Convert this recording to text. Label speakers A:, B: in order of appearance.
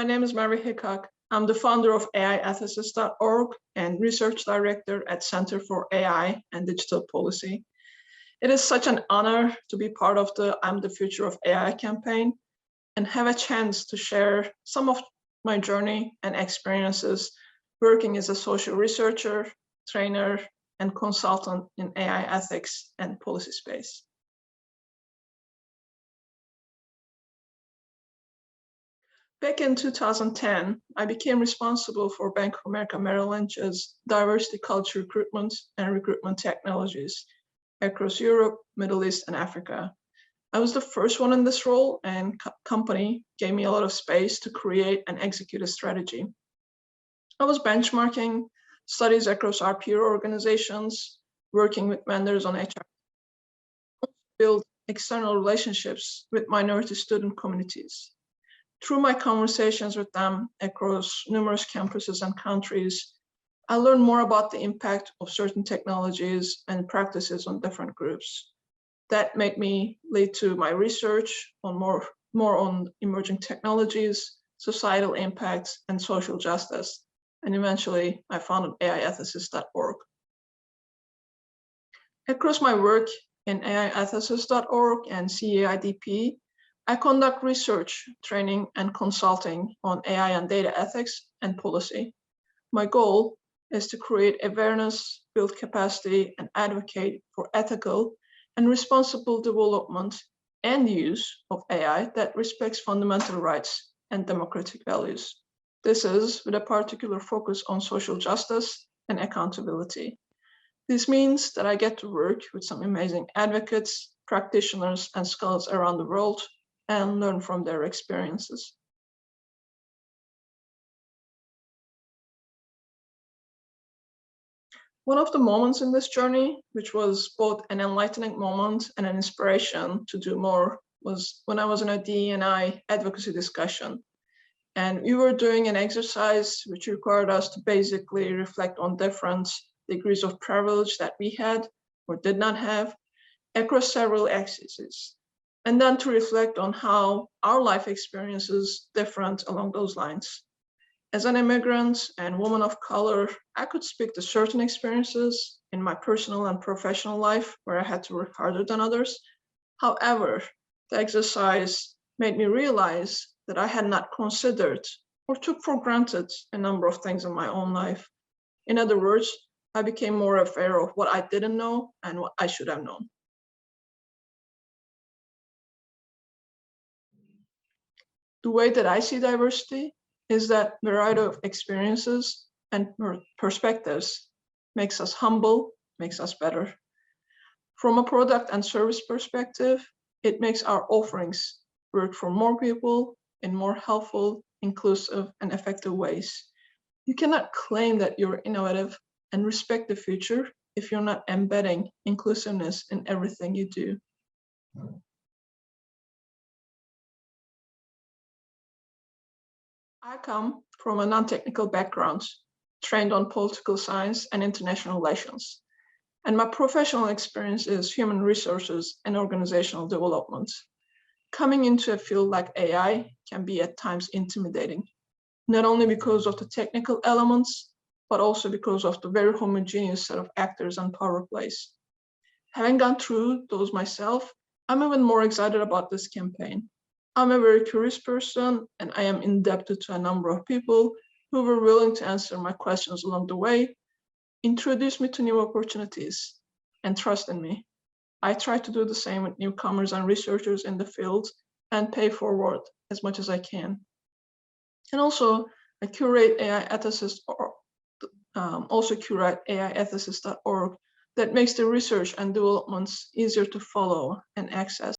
A: My name is Merve Hickok. I'm the founder of AIethicist.org and research director at Center for AI and Digital Policy. It is such an honor to be part of the I'm the Future of AI campaign and have a chance to share some of my journey and experiences working as a social researcher, trainer, and consultant in AI ethics and policy space. Back in 2010, I became responsible for Bank of America Merrill Lynch's diversity culture recruitment and recruitment technologies across Europe, Middle East, and Africa. I was the first one in this role, and company gave me a lot of space to create and execute a strategy. I was benchmarking studies across our peer organizations, working with vendors on HR, build external relationships with minority student communities. Through my conversations with them across numerous campuses and countries, I learned more about the impact of certain technologies and practices on different groups. That made me lead to my research on more on emerging technologies, societal impacts, and social justice. And eventually, I founded AIethicist.org. Across my work in AIethicist.org and CAIDP, I conduct research, training, and consulting on AI and data ethics and policy. My goal is to create awareness, build capacity, and advocate for ethical and responsible development and use of AI that respects fundamental rights and democratic values. This is with a particular focus on social justice and accountability. This means that I get to work with some amazing advocates, practitioners, and scholars around the world and learn from their experiences. One of the moments in this journey, which was both an enlightening moment and an inspiration to do more, was when I was in a DE&I advocacy discussion. And we were doing an exercise which required us to basically reflect on different degrees of privilege that we had or did not have across several axes, and then to reflect on how our life experiences different along those lines. As an immigrant and woman of color, I could speak to certain experiences in my personal and professional life where I had to work harder than others. However, the exercise made me realize that I had not considered or took for granted a number of things in my own life. In other words, I became more aware of what I didn't know and what I should have known. The way that I see diversity is that variety of experiences and perspectives makes us humble, makes us better. From a product and service perspective, it makes our offerings work for more people in more helpful, inclusive, and effective ways. You cannot claim that you're innovative and respect the future if you're not embedding inclusiveness in everything you do. I come from a non-technical background, trained on political science and international relations, and my professional experience is human resources and organizational development. Coming into a field like AI can be at times intimidating, not only because of the technical elements, but also because of the very homogeneous set of actors and power plays. Having gone through those myself, I'm even more excited about this campaign. I'm a very curious person, and I am indebted to a number of people who were willing to answer my questions along the way, introduce me to new opportunities, and trust in me. I try to do the same with newcomers and researchers in the field and pay forward as much as I can. And also, I curate AIethicist.org that makes the research and developments easier to follow and access.